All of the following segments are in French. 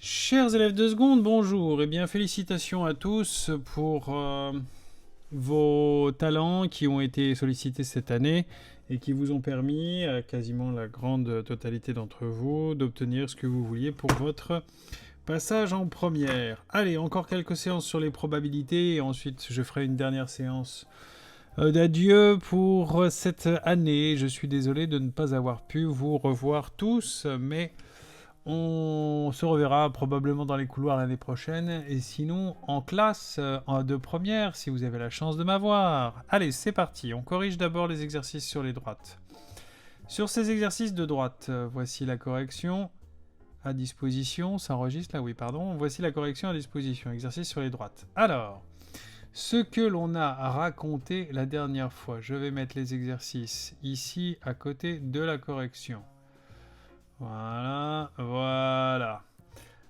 Chers élèves de seconde, bonjour. Eh bien, félicitations à tous pour vos talents qui ont été sollicités cette année et qui vous ont permis, à quasiment la grande totalité d'entre vous, d'obtenir ce que vous vouliez pour votre passage en première. Allez, encore quelques séances sur les probabilités et ensuite je ferai une dernière séance d'adieu pour cette année. Je suis désolé de ne pas avoir pu vous revoir tous, mais on se reverra probablement dans les couloirs l'année prochaine et sinon en classe de première si vous avez la chance de m'avoir. Allez, c'est parti. On corrige d'abord les exercices sur les droites. Sur ces exercices de droite, voici la correction à disposition. Ça enregistre là, oui, pardon. Voici la correction à disposition. Exercice sur les droites. Alors, ce que l'on a raconté la dernière fois, je vais mettre les exercices ici à côté de la correction. Voilà.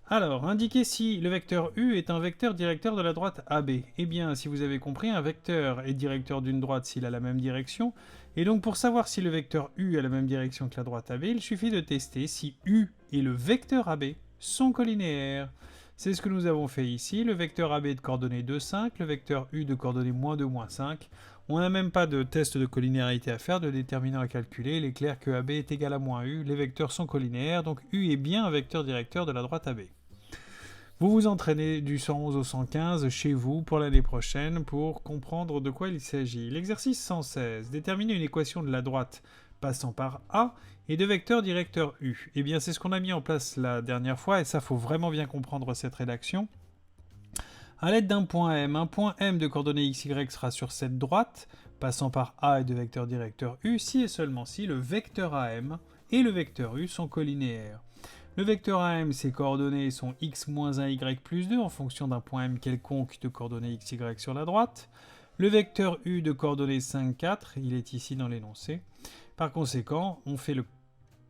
Alors, indiquez si le vecteur U est un vecteur directeur de la droite AB. Eh bien, si vous avez compris, un vecteur est directeur d'une droite s'il a la même direction. Et donc, pour savoir si le vecteur U a la même direction que la droite AB, il suffit de tester si U et le vecteur AB sont collinéaires. C'est ce que nous avons fait ici. Le vecteur AB de coordonnées 2, 5, le vecteur U de coordonnées -2, -5. On n'a même pas de test de collinéarité à faire, de déterminant à calculer. Il est clair que AB est égal à -U. Les vecteurs sont collinéaires, donc U est bien un vecteur directeur de la droite AB. Vous vous entraînez du 111 au 115 chez vous pour l'année prochaine pour comprendre de quoi il s'agit. L'exercice 116. Déterminer une équation de la droite passant par A et de vecteurs directeurs U. Eh bien, c'est ce qu'on a mis en place la dernière fois et ça, faut vraiment bien comprendre cette rédaction. À l'aide d'un point M, un point M de coordonnées x, y sera sur cette droite, passant par A et de vecteur directeur U, si et seulement si le vecteur AM et le vecteur U sont collinéaires. Le vecteur AM, ses coordonnées sont x-1, y plus 2 en fonction d'un point M quelconque de coordonnées x, y sur la droite. Le vecteur U de coordonnées 5, 4, il est ici dans l'énoncé. Par conséquent, on fait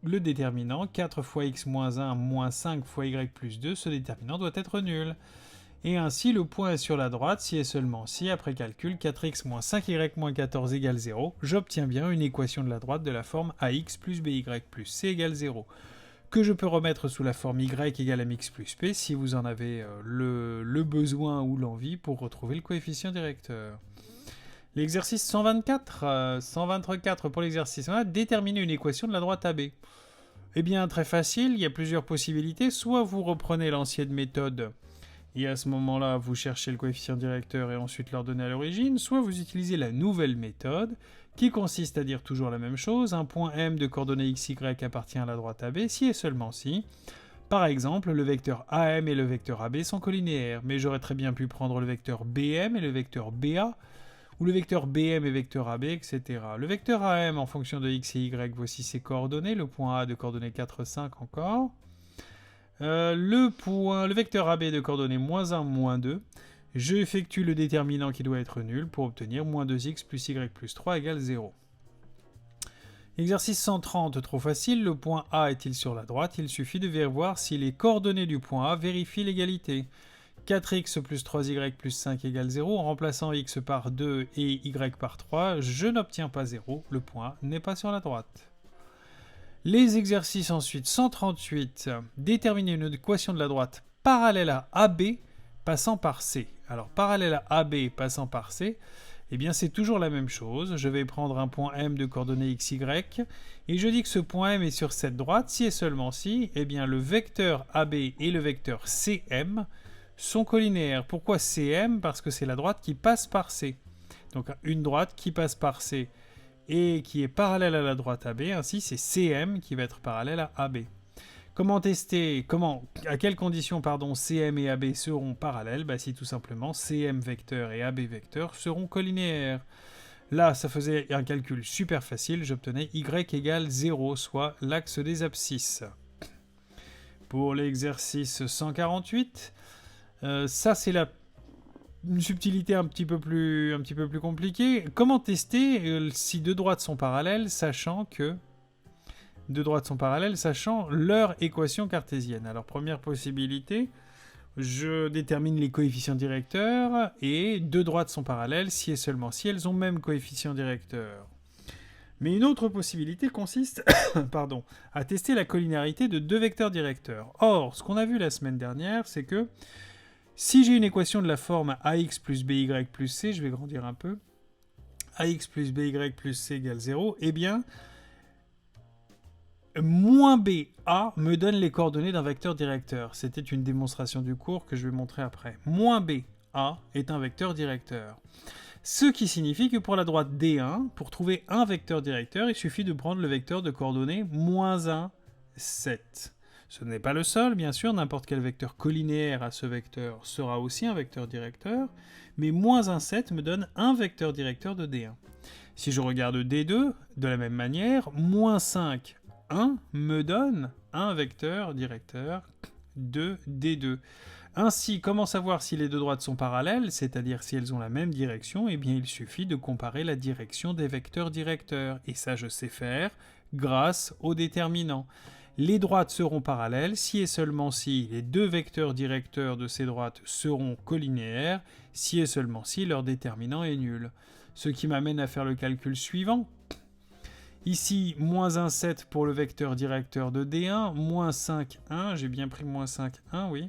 le déterminant 4 fois x-1 moins 5 fois y plus 2, ce déterminant doit être nul. Et ainsi, le point est sur la droite si et seulement si, après calcul, 4x moins 5y moins 14 égale 0, j'obtiens bien une équation de la droite de la forme ax plus by plus c égale 0, que je peux remettre sous la forme y égale mx plus p si vous en avez le besoin ou l'envie pour retrouver le coefficient directeur. L'exercice 124, 124 pour l'exercice 1, déterminer une équation de la droite AB. Eh bien, très facile, il y a plusieurs possibilités. Soit vous reprenez l'ancienne méthode et à ce moment-là, vous cherchez le coefficient directeur et ensuite l'ordonnez à l'origine, soit vous utilisez la nouvelle méthode qui consiste à dire toujours la même chose, un point M de coordonnées XY appartient à la droite AB si et seulement si, par exemple, le vecteur AM et le vecteur AB sont collinéaires, mais j'aurais très bien pu prendre le vecteur BM et le vecteur BA, ou le vecteur BM et vecteur AB, etc. Le vecteur AM en fonction de X et Y, voici ses coordonnées, le point A de coordonnées 4, 5 encore. Le vecteur AB de coordonnées -1, -2, je effectue le déterminant qui doit être nul pour obtenir -2x plus y plus 3 égale 0. Exercice 130, trop facile, le point A est-il sur la droite? Il suffit de voir si les coordonnées du point A vérifient l'égalité. 4x plus 3y plus 5 égale 0, en remplaçant x par 2 et y par 3, je n'obtiens pas 0, le point n'est pas sur la droite. Les exercices ensuite, 138, déterminer une équation de la droite parallèle à AB passant par C. Alors parallèle à AB passant par C, eh bien c'est toujours la même chose. Je vais prendre un point M de coordonnées XY et je dis que ce point M est sur cette droite si et seulement si, eh bien le vecteur AB et le vecteur CM sont collinéaires. Pourquoi CM? Parce que c'est la droite qui passe par C. Donc une droite qui passe par C et qui est parallèle à la droite AB, ainsi c'est CM qui va être parallèle à AB. Comment tester, à quelles conditions CM et AB seront parallèles? Si tout simplement CM vecteur et AB vecteur seront collinéaires. Là, ça faisait un calcul super facile, j'obtenais y égale 0, soit l'axe des abscisses. Pour l'exercice 148, ça c'est une subtilité un petit peu plus compliquée. Comment tester si deux droites sont parallèles, sachant leur équation cartésienne? Alors, première possibilité, je détermine les coefficients directeurs et deux droites sont parallèles si et seulement si elles ont même coefficient directeur. Mais une autre possibilité consiste pardon, à tester la collinéarité de deux vecteurs directeurs. Or, ce qu'on a vu la semaine dernière, c'est que si j'ai une équation de la forme ax plus by plus c, je vais grandir un peu, ax plus by plus c égale 0, eh bien, moins ba me donne les coordonnées d'un vecteur directeur. C'était une démonstration du cours que je vais montrer après. Moins ba est un vecteur directeur. Ce qui signifie que pour la droite D1, pour trouver un vecteur directeur, il suffit de prendre le vecteur de coordonnées moins 1, 7. Ce n'est pas le seul, bien sûr, n'importe quel vecteur collinéaire à ce vecteur sera aussi un vecteur directeur, mais moins 1, 7 me donne un vecteur directeur de D1. Si je regarde D2, de la même manière, moins 5, 1 me donne un vecteur directeur de D2. Ainsi, comment savoir si les deux droites sont parallèles, c'est-à-dire si elles ont la même direction? Eh bien, il suffit de comparer la direction des vecteurs directeurs. Et ça, je sais faire grâce au déterminant. Les droites seront parallèles si et seulement si les deux vecteurs directeurs de ces droites seront collinéaires, si et seulement si leur déterminant est nul. Ce qui m'amène à faire le calcul suivant. Ici, moins 1, 7 pour le vecteur directeur de D1, moins 5, 1, j'ai bien pris moins 5, 1, oui.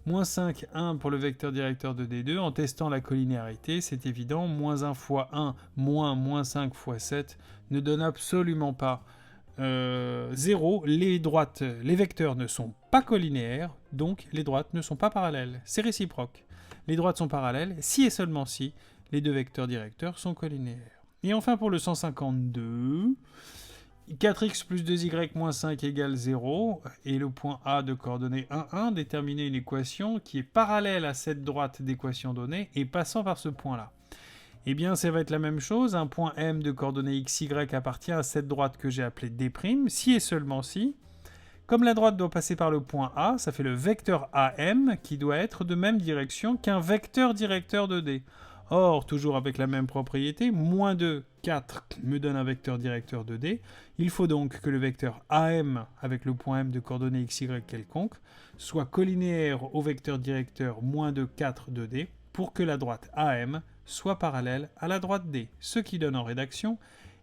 Moins 5, 1 pour le vecteur directeur de D2, en testant la collinéarité, c'est évident, moins 1 fois 1, moins 5 fois 7 ne donne absolument pas 0. Les vecteurs ne sont pas collinéaires, donc les droites ne sont pas parallèles. C'est réciproque. Les droites sont parallèles si et seulement si les deux vecteurs directeurs sont collinéaires. Et enfin pour le 152, 4x plus 2y moins 5 égale 0, et le point A de coordonnées 1, 1, déterminer une équation qui est parallèle à cette droite d'équation donnée et passant par ce point-là. Eh bien, ça va être la même chose, un point M de coordonnées xy appartient à cette droite que j'ai appelée D', si et seulement si. Comme la droite doit passer par le point A, ça fait le vecteur AM qui doit être de même direction qu'un vecteur directeur de D. Or, toujours avec la même propriété, moins 2, 4 me donne un vecteur directeur de D. Il faut donc que le vecteur AM, avec le point M de coordonnées xy quelconque, soit collinéaire au vecteur directeur moins 2, 4 de D pour que la droite AM soit parallèle à la droite D. Ce qui donne en rédaction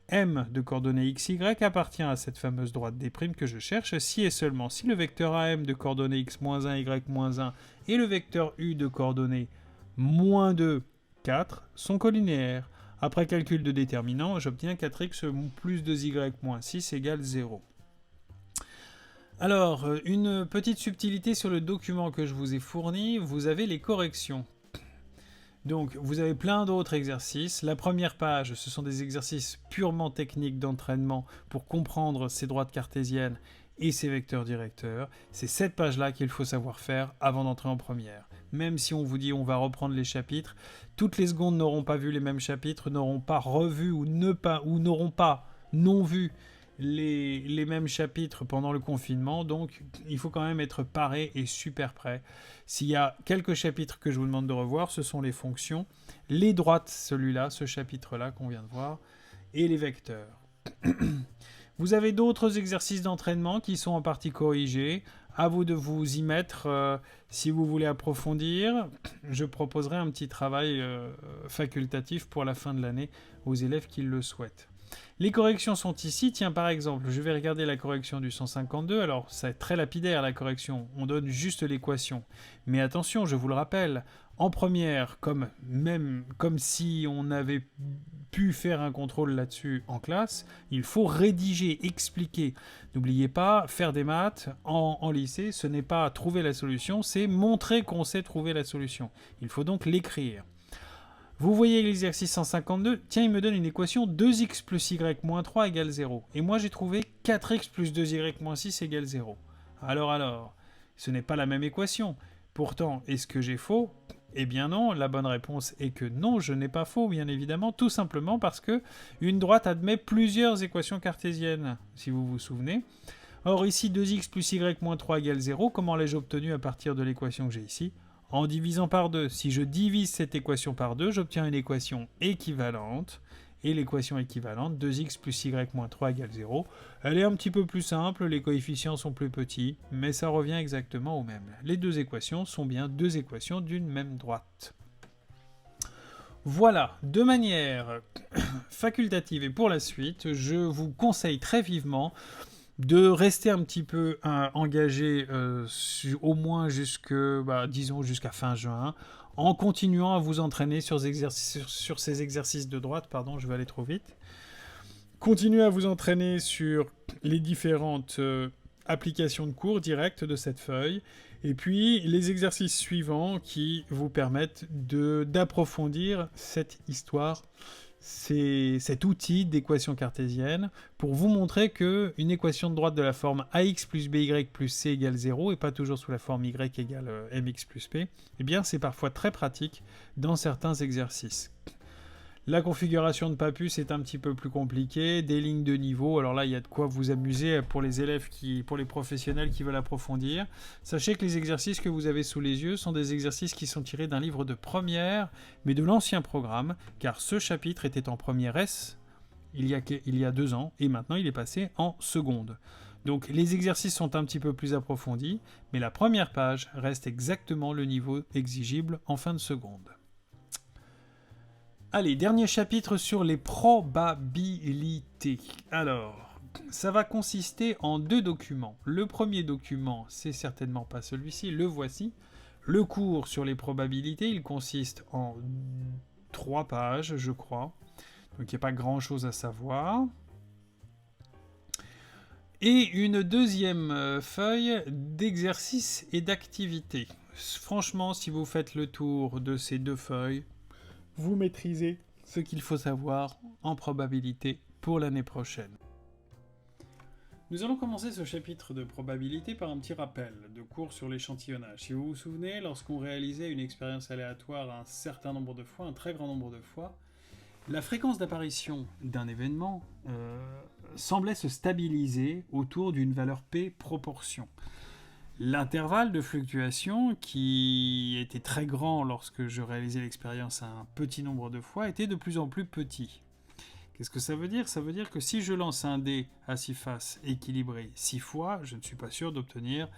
M de coordonnées xy appartient à cette fameuse droite D' que je cherche si et seulement si le vecteur AM de coordonnées x-1, y-1 et le vecteur U de coordonnées moins 2, 4 sont collinéaires. Après calcul de déterminant, j'obtiens 4x plus 2y moins 6 égale 0. Alors, une petite subtilité sur le document que je vous ai fourni, vous avez les corrections. Donc, vous avez plein d'autres exercices. La première page, ce sont des exercices purement techniques d'entraînement pour comprendre ces droites cartésiennes et ces vecteurs directeurs. C'est cette page-là qu'il faut savoir faire avant d'entrer en première. Même si on vous dit on va reprendre les chapitres, toutes les secondes n'auront pas vu les mêmes chapitres, n'auront pas revu ou n'auront pas non vu les mêmes chapitres pendant le confinement, donc il faut quand même être paré et super prêt. S'il y a quelques chapitres que je vous demande de revoir, ce sont les fonctions, les droites, celui-là, ce chapitre-là qu'on vient de voir, et les vecteurs. Vous avez d'autres exercices d'entraînement qui sont en partie corrigés. À vous de vous y mettre si vous voulez approfondir. Je proposerai un petit travail facultatif pour la fin de l'année aux élèves qui le souhaitent. Les corrections sont ici. Tiens, par exemple, je vais regarder la correction du 152. Alors, c'est très lapidaire la correction. On donne juste l'équation. Mais attention, je vous le rappelle, en première, comme si on avait pu faire un contrôle là-dessus en classe, il faut rédiger, expliquer. N'oubliez pas, faire des maths en lycée, ce n'est pas trouver la solution, c'est montrer qu'on sait trouver la solution. Il faut donc l'écrire. Vous voyez l'exercice 152, tiens, il me donne une équation 2x plus y moins 3 égale 0. Et moi, j'ai trouvé 4x plus 2y moins 6 égale 0. Alors, ce n'est pas la même équation. Pourtant, est-ce que j'ai faux ? Eh bien non, la bonne réponse est que non, je n'ai pas faux, bien évidemment, tout simplement parce que une droite admet plusieurs équations cartésiennes, si vous vous souvenez. Or, ici, 2x plus y moins 3 égale 0, comment l'ai-je obtenu à partir de l'équation que j'ai ici ? En divisant par 2. Si je divise cette équation par 2, j'obtiens une équation équivalente. Et l'équation équivalente, 2x plus y moins 3 égale 0. Elle est un petit peu plus simple, les coefficients sont plus petits, mais ça revient exactement au même. Les deux équations sont bien deux équations d'une même droite. Voilà, de manière facultative et pour la suite, je vous conseille très vivement de rester un petit peu engagé au moins disons jusqu'à fin juin, en continuant à vous entraîner sur ces exercices de droite, pardon, je vais aller trop vite. Continuez à vous entraîner sur les différentes applications de cours directes de cette feuille, et puis les exercices suivants qui vous permettent d'approfondir cette histoire, cet outil d'équation cartésienne, pour vous montrer qu'une équation de droite de la forme ax plus by plus c égale 0, et pas toujours sous la forme y égale mx plus p, eh bien c'est parfois très pratique dans certains exercices. La configuration de Papus est un petit peu plus compliquée, des lignes de niveau, alors là il y a de quoi vous amuser pour les élèves, pour les professionnels qui veulent approfondir. Sachez que les exercices que vous avez sous les yeux sont des exercices qui sont tirés d'un livre de première, mais de l'ancien programme, car ce chapitre était en première S il y a 2 ans, et maintenant il est passé en seconde. Donc les exercices sont un petit peu plus approfondis, mais la première page reste exactement le niveau exigible en fin de seconde. Allez, dernier chapitre sur les probabilités. Alors, ça va consister en 2 documents. Le premier document, c'est certainement pas celui-ci, le voici. Le cours sur les probabilités, il consiste en 3 pages, je crois. Donc il n'y a pas grand-chose à savoir. Et une deuxième feuille d'exercices et d'activités. Franchement, si vous faites le tour de ces 2 feuilles, vous maîtrisez ce qu'il faut savoir en probabilité pour l'année prochaine. Nous allons commencer ce chapitre de probabilité par un petit rappel de cours sur l'échantillonnage. Si vous vous souvenez, lorsqu'on réalisait une expérience aléatoire un certain nombre de fois, un très grand nombre de fois, la fréquence d'apparition d'un événement semblait se stabiliser autour d'une valeur P proportion. L'intervalle de fluctuation, qui était très grand lorsque je réalisais l'expérience un petit nombre de fois, était de plus en plus petit. Qu'est-ce que ça veut dire ? Ça veut dire que si je lance un dé à 6 faces équilibré 6 fois, je ne suis pas sûr d'obtenir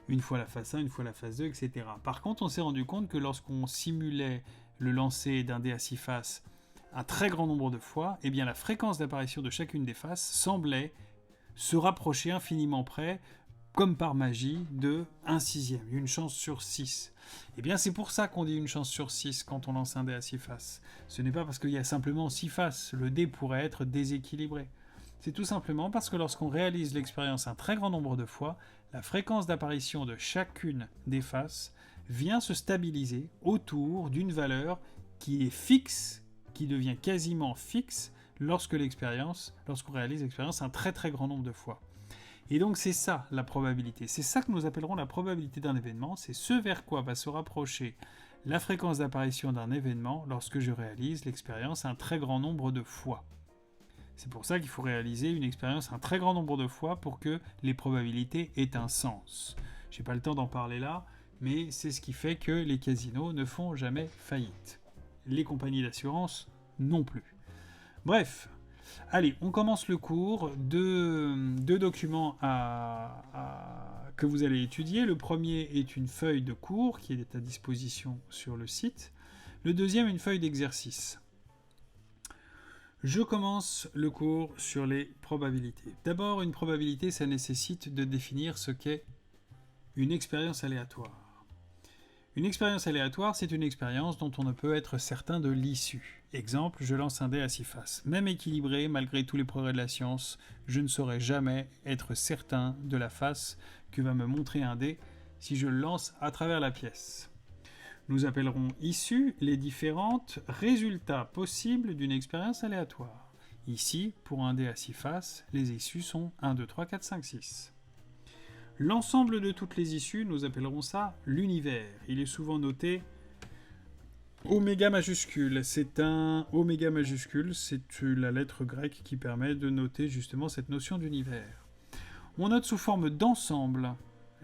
une fois la face 1, une fois la face 2, etc. Par contre, on s'est rendu compte que lorsqu'on simulait le lancer d'un dé à 6 faces un très grand nombre de fois, eh bien la fréquence d'apparition de chacune des faces semblait se rapprocher infiniment près, comme par magie, de 1/6, une chance sur 6. Eh bien, c'est pour ça qu'on dit une chance sur 6 quand on lance un dé à 6 faces. Ce n'est pas parce qu'il y a simplement 6 faces, le dé pourrait être déséquilibré. C'est tout simplement parce que lorsqu'on réalise l'expérience un très grand nombre de fois, la fréquence d'apparition de chacune des faces vient se stabiliser autour d'une valeur qui est fixe, qui devient quasiment fixe lorsqu'on réalise l'expérience un très très grand nombre de fois. Et donc c'est ça la probabilité, c'est ça que nous appellerons la probabilité d'un événement, c'est ce vers quoi va se rapprocher la fréquence d'apparition d'un événement lorsque je réalise l'expérience un très grand nombre de fois. C'est pour ça qu'il faut réaliser une expérience un très grand nombre de fois pour que les probabilités aient un sens. J'ai pas le temps d'en parler là, mais c'est ce qui fait que les casinos ne font jamais faillite. Les compagnies d'assurance non plus. Bref. Allez, on commence le cours. Deux documents que vous allez étudier. Le premier est une feuille de cours qui est à disposition sur le site. Le deuxième, une feuille d'exercice. Je commence le cours sur les probabilités. D'abord, une probabilité, ça nécessite de définir ce qu'est une expérience aléatoire. Une expérience aléatoire, c'est une expérience dont on ne peut être certain de l'issue. Exemple, je lance un dé à 6 faces. Même équilibré, malgré tous les progrès de la science, je ne saurais jamais être certain de la face que va me montrer un dé si je le lance à travers la pièce. Nous appellerons issues les différents résultats possibles d'une expérience aléatoire. Ici, pour un dé à 6 faces, les issues sont 1, 2, 3, 4, 5, 6. L'ensemble de toutes les issues, nous appellerons ça l'univers. Il est souvent noté oméga majuscule. C'est un oméga majuscule, c'est la lettre grecque qui permet de noter justement cette notion d'univers. On note sous forme d'ensemble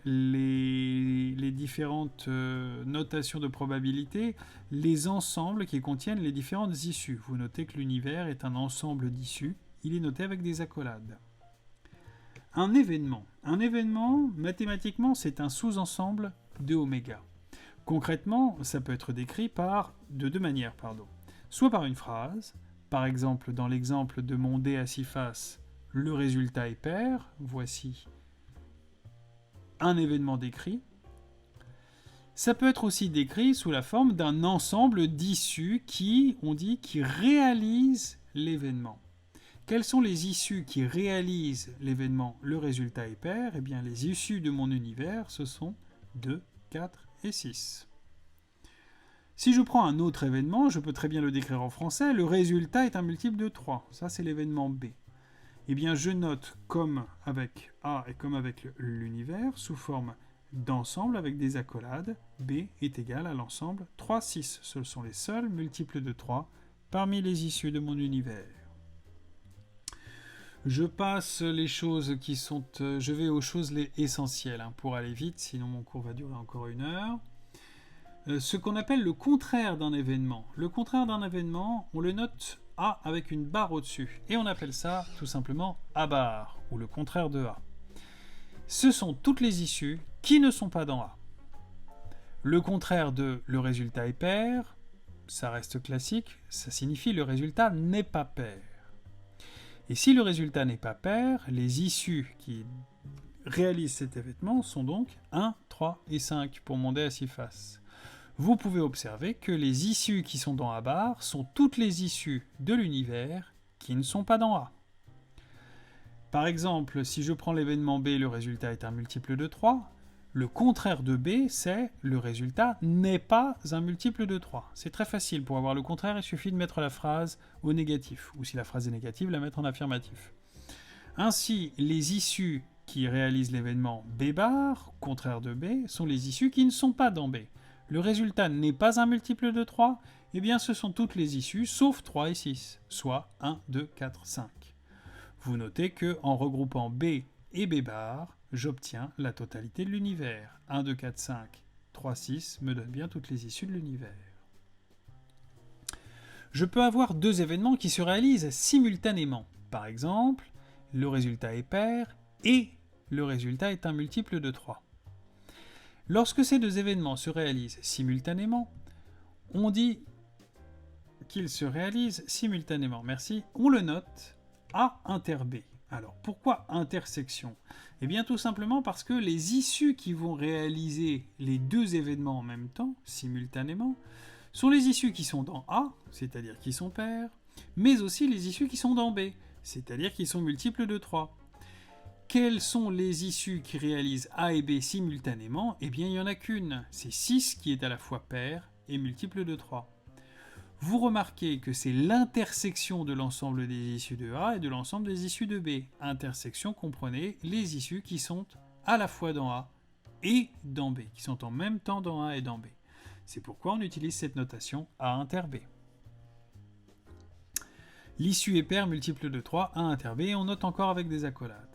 les différentes notations de probabilité, les ensembles qui contiennent les différentes issues. Vous notez que l'univers est un ensemble d'issues. Il est noté avec des accolades. Un événement, mathématiquement, c'est un sous-ensemble de oméga. Concrètement, ça peut être décrit de deux manières. soit par une phrase, par exemple dans l'exemple de mon dé à 6 faces, le résultat est pair, voici un événement décrit. Ça peut être aussi décrit sous la forme d'un ensemble d'issues qui réalisent l'événement. Quelles sont les issues qui réalisent l'événement le résultat est pair? Eh bien, les issues de mon univers, ce sont 2, 4 et 6. Si je prends un autre événement, je peux très bien le décrire en français, le résultat est un multiple de 3. Ça, c'est l'événement B. Eh bien, je note comme avec A et comme avec l'univers, sous forme d'ensemble avec des accolades, B est égal à l'ensemble 3, 6. Ce sont les seuls multiples de 3 parmi les issues de mon univers. Je passe les choses qui sont... je vais aux choses essentielles pour aller vite, sinon mon cours va durer encore 1 heure. Ce qu'on appelle le contraire d'un événement. Le contraire d'un événement, on le note A avec une barre au-dessus. Et on appelle ça tout simplement A bar, ou le contraire de A. Ce sont toutes les issues qui ne sont pas dans A. Le contraire de le résultat est pair, ça reste classique, ça signifie le résultat n'est pas pair. Et si le résultat n'est pas pair, les issues qui réalisent cet événement sont donc 1, 3 et 5 pour mon dé à 6 faces. Vous pouvez observer que les issues qui sont dans A bar sont toutes les issues de l'univers qui ne sont pas dans A. Par exemple, si je prends l'événement B, le résultat est un multiple de 3, le contraire de B, c'est le résultat n'est pas un multiple de 3. C'est très facile. Pour avoir le contraire, il suffit de mettre la phrase au négatif. Ou si la phrase est négative, la mettre en affirmatif. Ainsi, les issues qui réalisent l'événement B bar, contraire de B, sont les issues qui ne sont pas dans B. Le résultat n'est pas un multiple de 3, eh bien ce sont toutes les issues, sauf 3 et 6, soit 1, 2, 4, 5. Vous notez que en regroupant B et B bar, j'obtiens la totalité de l'univers. 1, 2, 4, 5, 3, 6 me donne bien toutes les issues de l'univers. Je peux avoir deux événements qui se réalisent simultanément. Par exemple, le résultat est pair et le résultat est un multiple de 3. Lorsque ces deux événements se réalisent simultanément, on dit qu'ils se réalisent simultanément. Merci. On le note A inter B. Alors, pourquoi intersection? Eh bien, tout simplement parce que les issues qui vont réaliser les deux événements en même temps, simultanément, sont les issues qui sont dans A, c'est-à-dire qui sont pairs, mais aussi les issues qui sont dans B, c'est-à-dire qui sont multiples de 3. Quelles sont les issues qui réalisent A et B simultanément? Eh bien, il n'y en a qu'une. C'est 6 qui est à la fois pair et multiple de 3. Vous remarquez que c'est l'intersection de l'ensemble des issues de A et de l'ensemble des issues de B. Intersection, comprenez les issues qui sont à la fois dans A et dans B, qui sont en même temps dans A et dans B. C'est pourquoi on utilise cette notation A inter B. L'issue est pair multiple de 3, A inter B, et on note encore avec des accolades.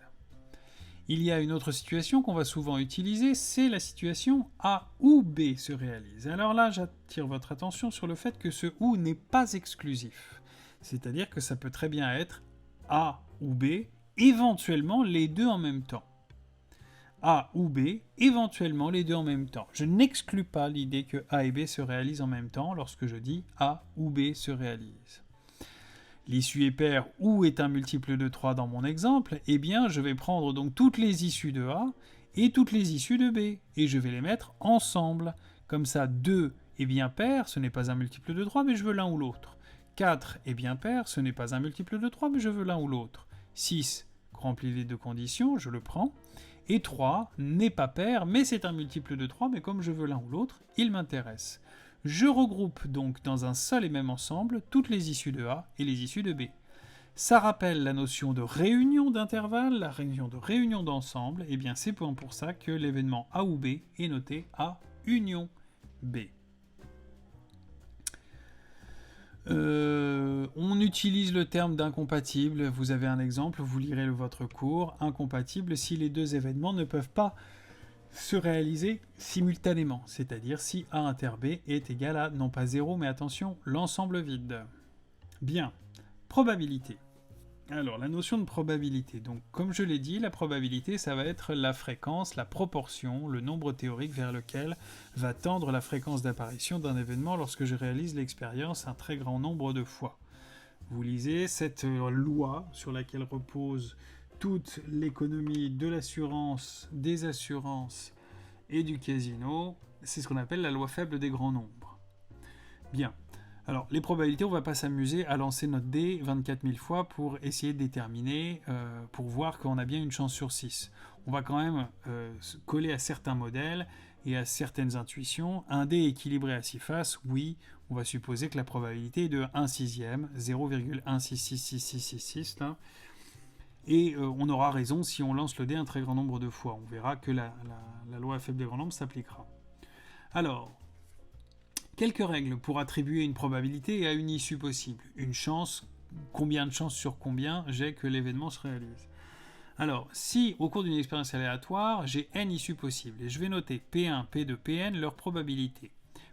Il y a une autre situation qu'on va souvent utiliser, c'est la situation A ou B se réalise. Alors là, j'attire votre attention sur le fait que ce ou n'est pas exclusif. C'est-à-dire que ça peut très bien être A ou B, éventuellement les deux en même temps. A ou B, éventuellement les deux en même temps. Je n'exclus pas l'idée que A et B se réalisent en même temps lorsque je dis A ou B se réalise. L'issue est pair ou est un multiple de 3 dans mon exemple, eh bien je vais prendre donc toutes les issues de A et toutes les issues de B, et je vais les mettre ensemble. Comme ça, 2 est bien pair, ce n'est pas un multiple de 3, mais je veux l'un ou l'autre. 4 est bien pair, ce n'est pas un multiple de 3, mais je veux l'un ou l'autre. 6 remplit les deux conditions, je le prends. Et 3 n'est pas pair, mais c'est un multiple de 3, mais comme je veux l'un ou l'autre, il m'intéresse. Je regroupe donc dans un seul et même ensemble toutes les issues de A et les issues de B. Ça rappelle la notion de réunion d'intervalle, la réunion de réunion d'ensemble, et bien c'est pour ça que l'événement A ou B est noté A union B. On utilise le terme d'incompatible, vous avez un exemple, vous lirez votre cours, incompatible si les deux événements ne peuvent pas se réaliser simultanément, c'est-à-dire si A inter B est égal à, non pas 0, mais attention, l'ensemble vide. Bien, probabilité. Alors, la notion de probabilité. Donc, comme je l'ai dit, la probabilité, ça va être la fréquence, la proportion, le nombre théorique vers lequel va tendre la fréquence d'apparition d'un événement lorsque je réalise l'expérience un très grand nombre de fois. Vous lisez cette loi sur laquelle repose toute l'économie de l'assurance, des assurances et du casino. C'est ce qu'on appelle la loi faible des grands nombres. Bien. Alors, les probabilités, on ne va pas s'amuser à lancer notre dé 24 000 fois pour essayer de déterminer, pour voir qu'on a bien une chance sur 6. On va quand même coller à certains modèles et à certaines intuitions. Un dé équilibré à 6 faces, oui, on va supposer que la probabilité est de 1 sixième, 0,166666, là. Et on aura raison si on lance le dé un très grand nombre de fois. On verra que la loi faible des grands nombres s'appliquera. Alors, quelques règles pour attribuer une probabilité à une issue possible. Une chance, combien de chances sur combien j'ai que l'événement se réalise. Alors, si au cours d'une expérience aléatoire, j'ai n issues possibles, et je vais noter P1, P2, Pn, leur probabilité.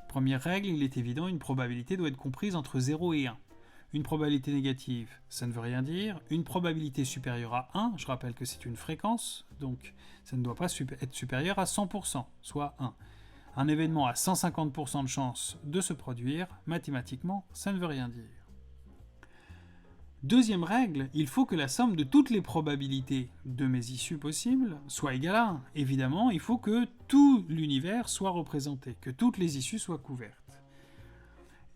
Première règle, il est évident, une probabilité doit être comprise entre 0 et 1. Une probabilité négative, ça ne veut rien dire. Une probabilité supérieure à 1, je rappelle que c'est une fréquence, donc ça ne doit pas être supérieur à 100%, soit 1. Un événement a 150% de chance de se produire, mathématiquement, ça ne veut rien dire. Deuxième règle, il faut que la somme de toutes les probabilités de mes issues possibles soit égale à 1. Évidemment, il faut que tout l'univers soit représenté, que toutes les issues soient couvertes.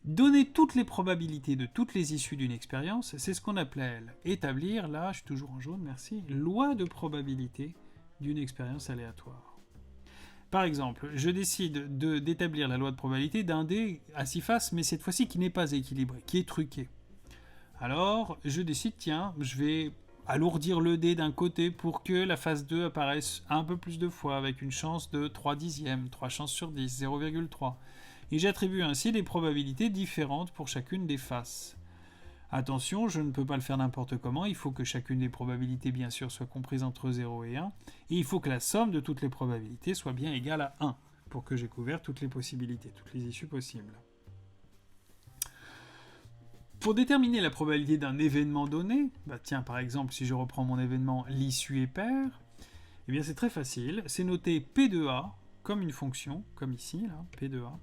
Donner toutes les probabilités de toutes les issues d'une expérience, c'est ce qu'on appelle établir, là je suis toujours en jaune, merci, loi de probabilité d'une expérience aléatoire. Par exemple, je décide d'établir la loi de probabilité d'un dé à 6 faces, mais cette fois-ci qui n'est pas équilibré, qui est truqué. Alors, je décide, tiens, je vais alourdir le dé d'un côté pour que la face 2 apparaisse un peu plus de fois, avec une chance de 3 dixièmes, 3 chances sur 10, 0,3. Et j'attribue ainsi des probabilités différentes pour chacune des faces. Attention, je ne peux pas le faire n'importe comment, il faut que chacune des probabilités bien sûr soit comprise entre 0 et 1, et il faut que la somme de toutes les probabilités soit bien égale à 1, pour que j'ai couvert toutes les possibilités, toutes les issues possibles. Pour déterminer la probabilité d'un événement donné, tiens par exemple si je reprends mon événement l'issue est paire, eh bien c'est très facile, c'est noté P de A comme une fonction, comme ici, là, P de A,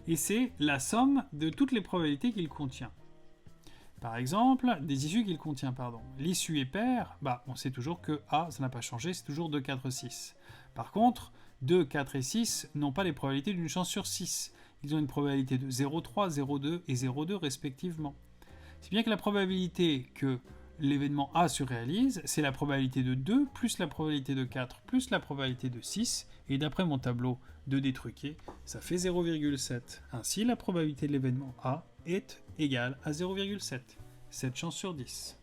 et c'est la somme de toutes les probabilités qu'il contient. Par exemple, des issues qu'il contient, pardon. L'issue est paire, on sait toujours que A, ça n'a pas changé, c'est toujours 2, 4, 6. Par contre, 2, 4 et 6 n'ont pas les probabilités d'une chance sur 6. Ils ont une probabilité de 0,3, 0,2 et 0,2 respectivement. C'est bien que la probabilité que l'événement A se réalise, c'est la probabilité de 2 plus la probabilité de 4 plus la probabilité de 6, et d'après mon tableau de détruqué, ça fait 0,7. Ainsi, la probabilité de l'événement A est égale à 0,7. 7 chances sur 10.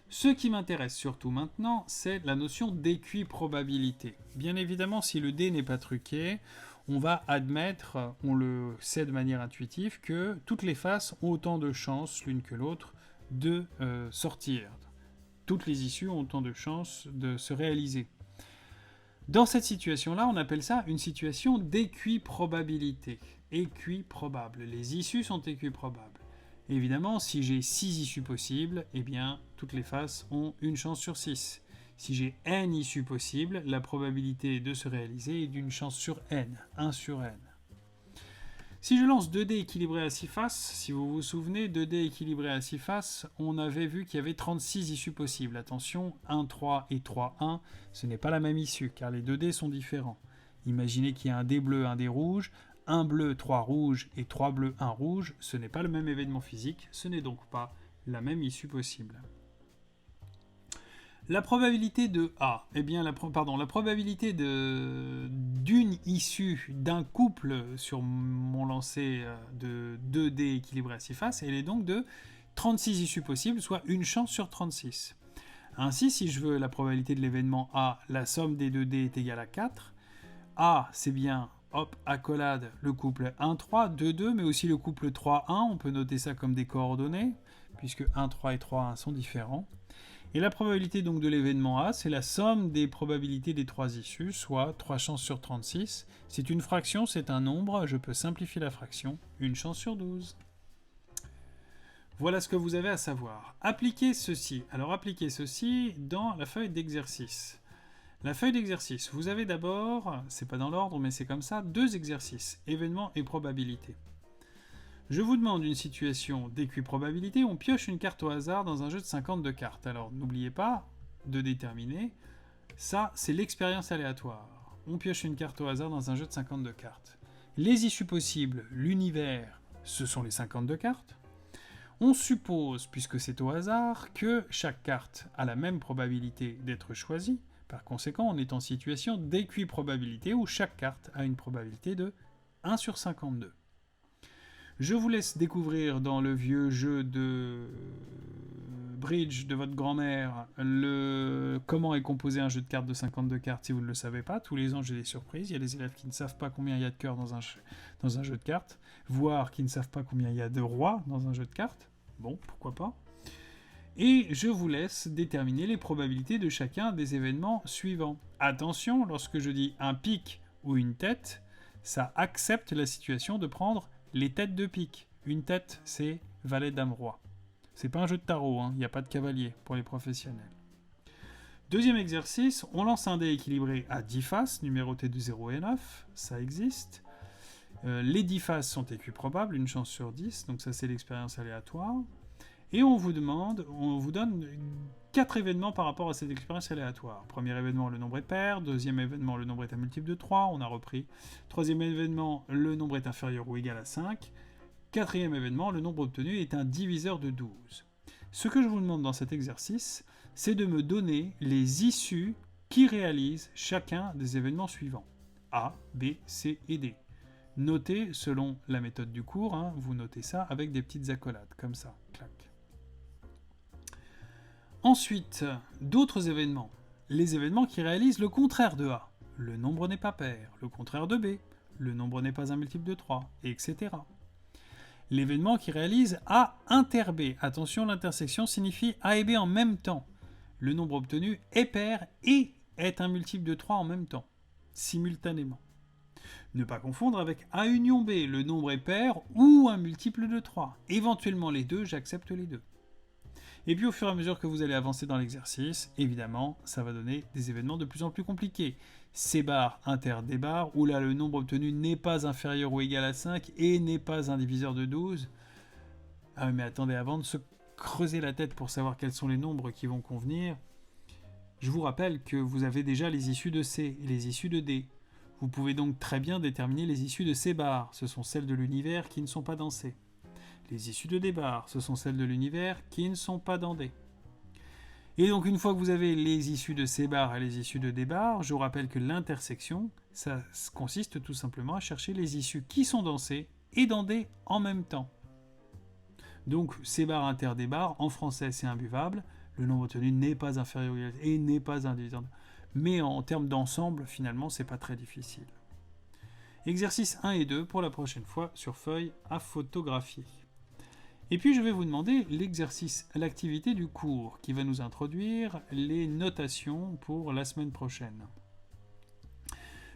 Ce qui m'intéresse surtout maintenant, c'est la notion d'équiprobabilité. Bien évidemment, si le dé n'est pas truqué, on va admettre, on le sait de manière intuitive, que toutes les faces ont autant de chances l'une que l'autre de sortir. Toutes les issues ont autant de chances de se réaliser. Dans cette situation-là, on appelle ça une situation d'équiprobabilité. Équiprobable. Les issues sont équiprobables. Évidemment, si j'ai 6 issues possibles, eh bien, toutes les faces ont une chance sur 6. Si j'ai n issues possibles, la probabilité de se réaliser est d'une chance sur n, 1 sur n. Si je lance 2 dés équilibrés à 6 faces, si vous vous souvenez, 2 dés équilibrés à 6 faces, on avait vu qu'il y avait 36 issues possibles. Attention, 1, 3 et 3, 1, ce n'est pas la même issue, car les 2 dés sont différents. Imaginez qu'il y a un dé bleu, un dé rouge, 1 bleu, 3 rouges et 3 bleus, 1 rouge, ce n'est pas le même événement physique, ce n'est donc pas la même issue possible. La probabilité de A, la probabilité d'une issue d'un couple sur mon lancer de 2 dés équilibrés à 6 faces, elle est donc de 36 issues possibles, soit une chance sur 36. Ainsi, si je veux la probabilité de l'événement A, la somme des 2 dés est égale à 4. A, c'est bien, hop, accolade, le couple 1-3, 2-2, mais aussi le couple 3-1, on peut noter ça comme des coordonnées, puisque 1-3 et 3-1 sont différents. Et la probabilité donc de l'événement A, c'est la somme des probabilités des 3 issues, soit 3 chances sur 36. C'est une fraction, c'est un nombre, je peux simplifier la fraction, une chance sur 12. Voilà ce que vous avez à savoir. Appliquez ceci. Alors appliquez ceci dans la feuille d'exercice. La feuille d'exercice, vous avez d'abord, c'est pas dans l'ordre mais c'est comme ça, 2 exercices, événements et probabilité. Je vous demande une situation d'équiprobabilité, on pioche une carte au hasard dans un jeu de 52 cartes. Alors n'oubliez pas de déterminer, ça c'est l'expérience aléatoire. On pioche une carte au hasard dans un jeu de 52 cartes. Les issues possibles, l'univers, ce sont les 52 cartes. On suppose, puisque c'est au hasard, que chaque carte a la même probabilité d'être choisie. Par conséquent, on est en situation d'équiprobabilité où chaque carte a une probabilité de 1 sur 52. Je vous laisse découvrir dans le vieux jeu de bridge de votre grand-mère comment est composé un jeu de cartes de 52 cartes si vous ne le savez pas. Tous les ans, j'ai des surprises. Il y a des élèves qui ne savent pas combien il y a de cœurs dans un jeu de cartes, voire qui ne savent pas combien il y a de rois dans un jeu de cartes. Bon, pourquoi pas. Et je vous laisse déterminer les probabilités de chacun des événements suivants. Attention, lorsque je dis un pic ou une tête, ça accepte la situation de prendre les têtes de pique. Une tête, c'est valet, dame, roi. C'est pas un jeu de tarot, il n'y a pas de cavalier pour les professionnels. Deuxième exercice, on lance un dé équilibré à 10 faces, numéroté de 0 et 9, ça existe. Les 10 faces sont équiprobables, une chance sur 10, donc ça c'est l'expérience aléatoire. Et on vous donne 4 événements par rapport à cette expérience aléatoire. Premier événement, le nombre est pair. Deuxième événement, le nombre est un multiple de 3. On a repris. Troisième événement, le nombre est inférieur ou égal à 5. Quatrième événement, le nombre obtenu est un diviseur de 12. Ce que je vous demande dans cet exercice, c'est de me donner les issues qui réalisent chacun des événements suivants. A, B, C et D. Notez selon la méthode du cours, vous notez ça avec des petites accolades, comme ça, clac. Ensuite, d'autres événements. Les événements qui réalisent le contraire de A. Le nombre n'est pas pair. Le contraire de B. Le nombre n'est pas un multiple de 3, etc. L'événement qui réalise A inter B. Attention, l'intersection signifie A et B en même temps. Le nombre obtenu est pair et est un multiple de 3 en même temps, simultanément. Ne pas confondre avec A union B. Le nombre est pair ou un multiple de 3. Éventuellement les deux, j'accepte les deux. Et puis au fur et à mesure que vous allez avancer dans l'exercice, évidemment, ça va donner des événements de plus en plus compliqués. C bar inter D bar, où là le nombre obtenu n'est pas inférieur ou égal à 5 et n'est pas un diviseur de 12. Ah mais attendez, avant de se creuser la tête pour savoir quels sont les nombres qui vont convenir, je vous rappelle que vous avez déjà les issues de C et les issues de D. Vous pouvez donc très bien déterminer les issues de C bar, ce sont celles de l'univers qui ne sont pas dans C. Les issues de D bar, ce sont celles de l'univers qui ne sont pas dans D. Et donc une fois que vous avez les issues de C bar et les issues de D bar, je vous rappelle que l'intersection, ça consiste tout simplement à chercher les issues qui sont dans C et dans D en même temps. Donc C bar inter D bar, en français c'est imbuvable, le nombre obtenu n'est pas inférieur et n'est pas un diviseur. Mais en termes d'ensemble, finalement, c'est pas très difficile. Exercice 1 et 2 pour la prochaine fois sur feuille à photographier. Et puis je vais vous demander l'exercice, l'activité du cours qui va nous introduire les notations pour la semaine prochaine.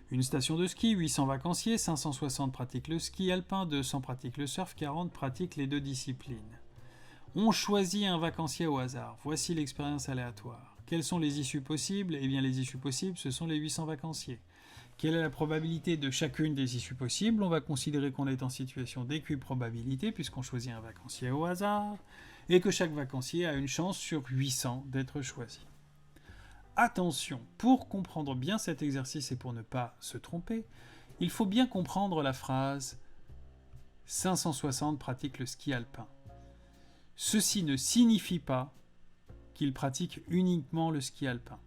Une station de ski, 800 vacanciers, 560 pratiquent le ski alpin, 200 pratiquent le surf, 40 pratiquent les deux disciplines. On choisit un vacancier au hasard. Voici l'expérience aléatoire. Quelles sont les issues possibles ? Eh bien les issues possibles, ce sont les 800 vacanciers. Quelle est la probabilité de chacune des issues possibles ? On va considérer qu'on est en situation d'équiprobabilité puisqu'on choisit un vacancier au hasard et que chaque vacancier a une chance sur 800 d'être choisi. Attention, pour comprendre bien cet exercice et pour ne pas se tromper, il faut bien comprendre la phrase « 560 pratiquent le ski alpin ». Ceci ne signifie pas qu'ils pratiquent uniquement le ski alpin.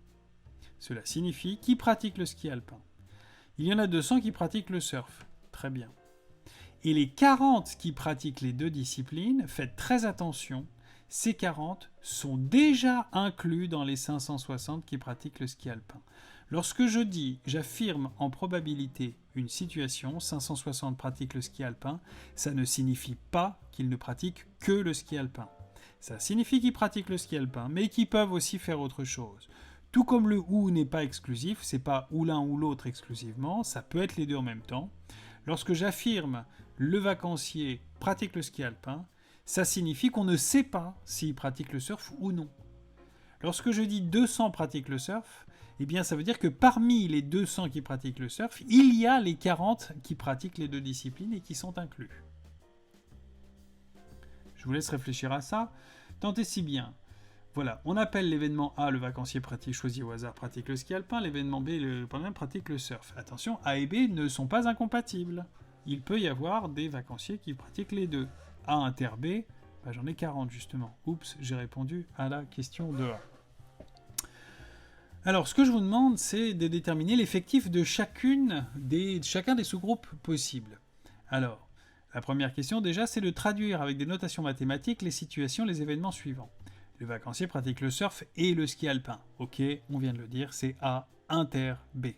Cela signifie qu'ils pratiquent le ski alpin. Il y en a 200 qui pratiquent le surf. Très bien. Et les 40 qui pratiquent les deux disciplines, faites très attention, ces 40 sont déjà inclus dans les 560 qui pratiquent le ski alpin. Lorsque j'affirme en probabilité une situation, 560 pratiquent le ski alpin, ça ne signifie pas qu'ils ne pratiquent que le ski alpin. Ça signifie qu'ils pratiquent le ski alpin, mais qu'ils peuvent aussi faire autre chose. Tout comme le ou n'est pas exclusif, c'est pas ou l'un ou l'autre exclusivement, ça peut être les deux en même temps. Lorsque j'affirme le vacancier pratique le ski alpin, Ça signifie qu'on ne sait pas s'ils pratiquent le surf ou non. Lorsque je dis 200 pratiquent le surf, eh bien ça veut dire que parmi les 200 qui pratiquent le surf, il y a les 40 qui pratiquent les deux disciplines et qui sont inclus. Je vous laisse réfléchir à ça. Tentez si bien. Voilà, on appelle l'événement A, le vacancier choisi au hasard pratique le ski alpin, l'événement B, le pendant pratique le surf. Attention, A et B ne sont pas incompatibles. Il peut y avoir des vacanciers qui pratiquent les deux. A inter B, j'en ai 40 justement. Oups, j'ai répondu à la question de A. Alors, ce que je vous demande, c'est de déterminer l'effectif de chacun des sous-groupes possibles. Alors, la première question déjà, c'est de traduire avec des notations mathématiques les situations, les événements suivants. Le vacancier pratique le surf et le ski alpin. Ok, on vient de le dire, c'est A inter B.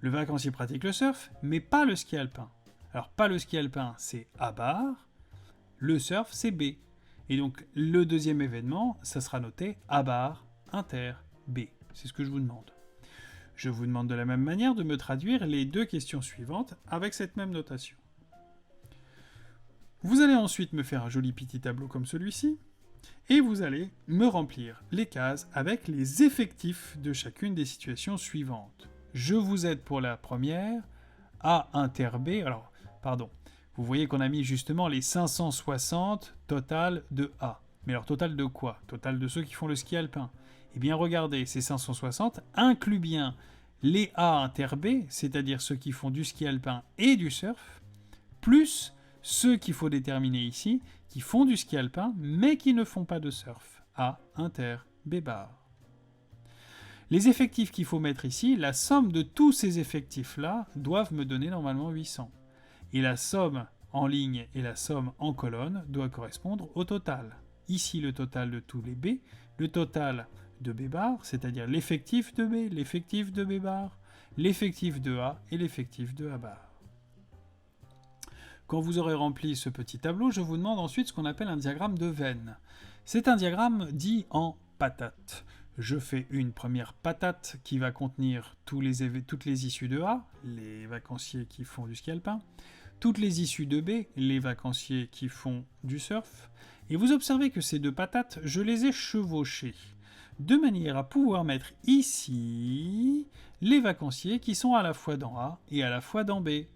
Le vacancier pratique le surf, mais pas le ski alpin. Alors, pas le ski alpin, c'est A bar. Le surf, c'est B. Et donc, le deuxième événement, ça sera noté A bar inter B. C'est ce que je vous demande. Je vous demande de la même manière de me traduire les deux questions suivantes avec cette même notation. Vous allez ensuite me faire un joli petit tableau comme celui-ci, et vous allez me remplir les cases avec les effectifs de chacune des situations suivantes. Je vous aide pour la première, A inter B, alors, pardon, vous voyez qu'on a mis justement les 560 total de A. Mais alors total de quoi? Total de ceux qui font le ski alpin. Eh bien regardez, ces 560 incluent bien les A inter B, c'est-à-dire ceux qui font du ski alpin et du surf, plus ceux qu'il faut déterminer ici, qui font du ski alpin, mais qui ne font pas de surf. A inter B bar. Les effectifs qu'il faut mettre ici, la somme de tous ces effectifs-là doivent me donner normalement 800. Et la somme en ligne et la somme en colonne doivent correspondre au total. Ici, le total de tous les B, le total de B bar, c'est-à-dire l'effectif de B, l'effectif de B bar, l'effectif de A et l'effectif de A bar. Quand vous aurez rempli ce petit tableau, je vous demande ensuite ce qu'on appelle un diagramme de Venn. C'est un diagramme dit en patates. Je fais une première patate qui va contenir toutes les issues de A, les vacanciers qui font du ski alpin, toutes les issues de B, les vacanciers qui font du surf, et vous observez que ces deux patates, je les ai chevauchées, de manière à pouvoir mettre ici les vacanciers qui sont à la fois dans A et à la fois dans B.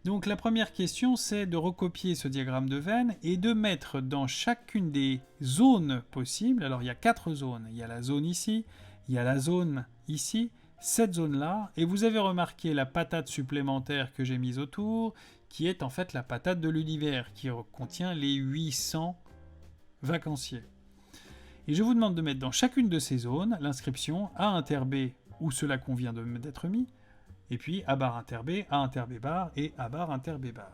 Donc la première question, c'est de recopier ce diagramme de Venn et de mettre dans chacune des zones possibles, alors il y a 4 zones, il y a la zone ici, il y a la zone ici, cette zone-là, et vous avez remarqué la patate supplémentaire que j'ai mise autour, qui est en fait la patate de l'univers, qui contient les 800 vacanciers. Et je vous demande de mettre dans chacune de ces zones l'inscription A inter B, où cela convient d'être mis, et puis A bar inter B, A inter B bar et A bar inter B bar.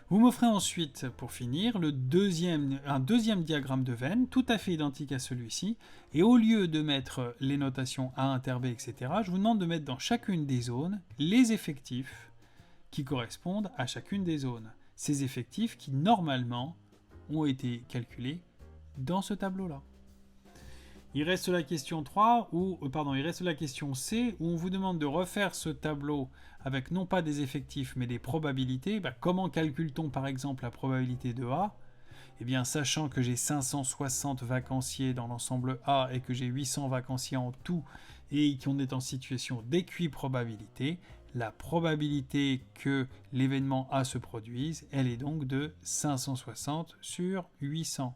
Vous m'offrez ensuite, pour finir, un deuxième diagramme de Venn, tout à fait identique à celui-ci, et au lieu de mettre les notations A inter B, etc., je vous demande de mettre dans chacune des zones les effectifs qui correspondent à chacune des zones. Ces effectifs qui, normalement, ont été calculés dans ce tableau-là. Il reste la question il reste la question C, où on vous demande de refaire ce tableau avec non pas des effectifs, mais des probabilités. Comment calcule-t-on par exemple la probabilité de A? Eh bien, sachant que j'ai 560 vacanciers dans l'ensemble A et que j'ai 800 vacanciers en tout et qu'on est en situation d'équiprobabilité, la probabilité que l'événement A se produise, elle est donc de 560 sur 800.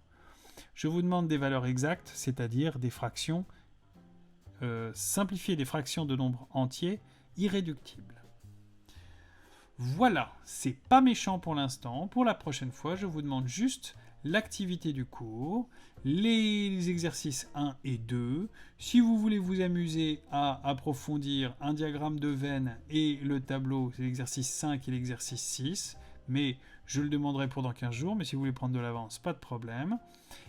Je vous demande des valeurs exactes, c'est-à-dire des fractions simplifiées, des fractions de nombres entiers irréductibles. Voilà, c'est pas méchant pour l'instant. Pour la prochaine fois, je vous demande juste l'activité du cours, les exercices 1 et 2. Si vous voulez vous amuser à approfondir un diagramme de Venn et le tableau, c'est l'exercice 5 et l'exercice 6, mais je le demanderai pour dans 15 jours, mais si vous voulez prendre de l'avance, pas de problème.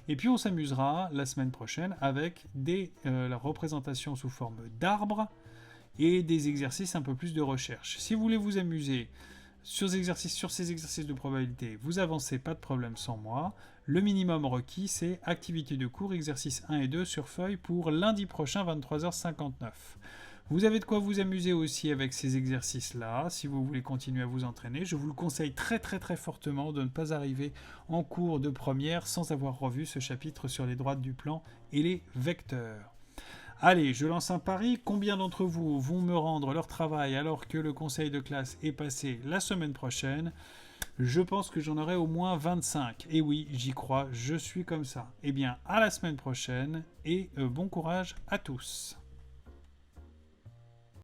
Et puis on s'amusera la semaine prochaine avec la représentation sous forme d'arbres et des exercices un peu plus de recherche. Si vous voulez vous amuser sur ces exercices de probabilité, vous avancez, pas de problème sans moi. Le minimum requis, c'est activité de cours, exercices 1 et 2 sur feuille pour lundi prochain, 23h59. Vous avez de quoi vous amuser aussi avec ces exercices-là, si vous voulez continuer à vous entraîner. Je vous le conseille très très très fortement de ne pas arriver en cours de première sans avoir revu ce chapitre sur les droites du plan et les vecteurs. Allez, je lance un pari. Combien d'entre vous vont me rendre leur travail alors que le conseil de classe est passé la semaine prochaine? Je pense que j'en aurai au moins 25. Et oui, j'y crois, je suis comme ça. Eh bien, à la semaine prochaine et bon courage à tous.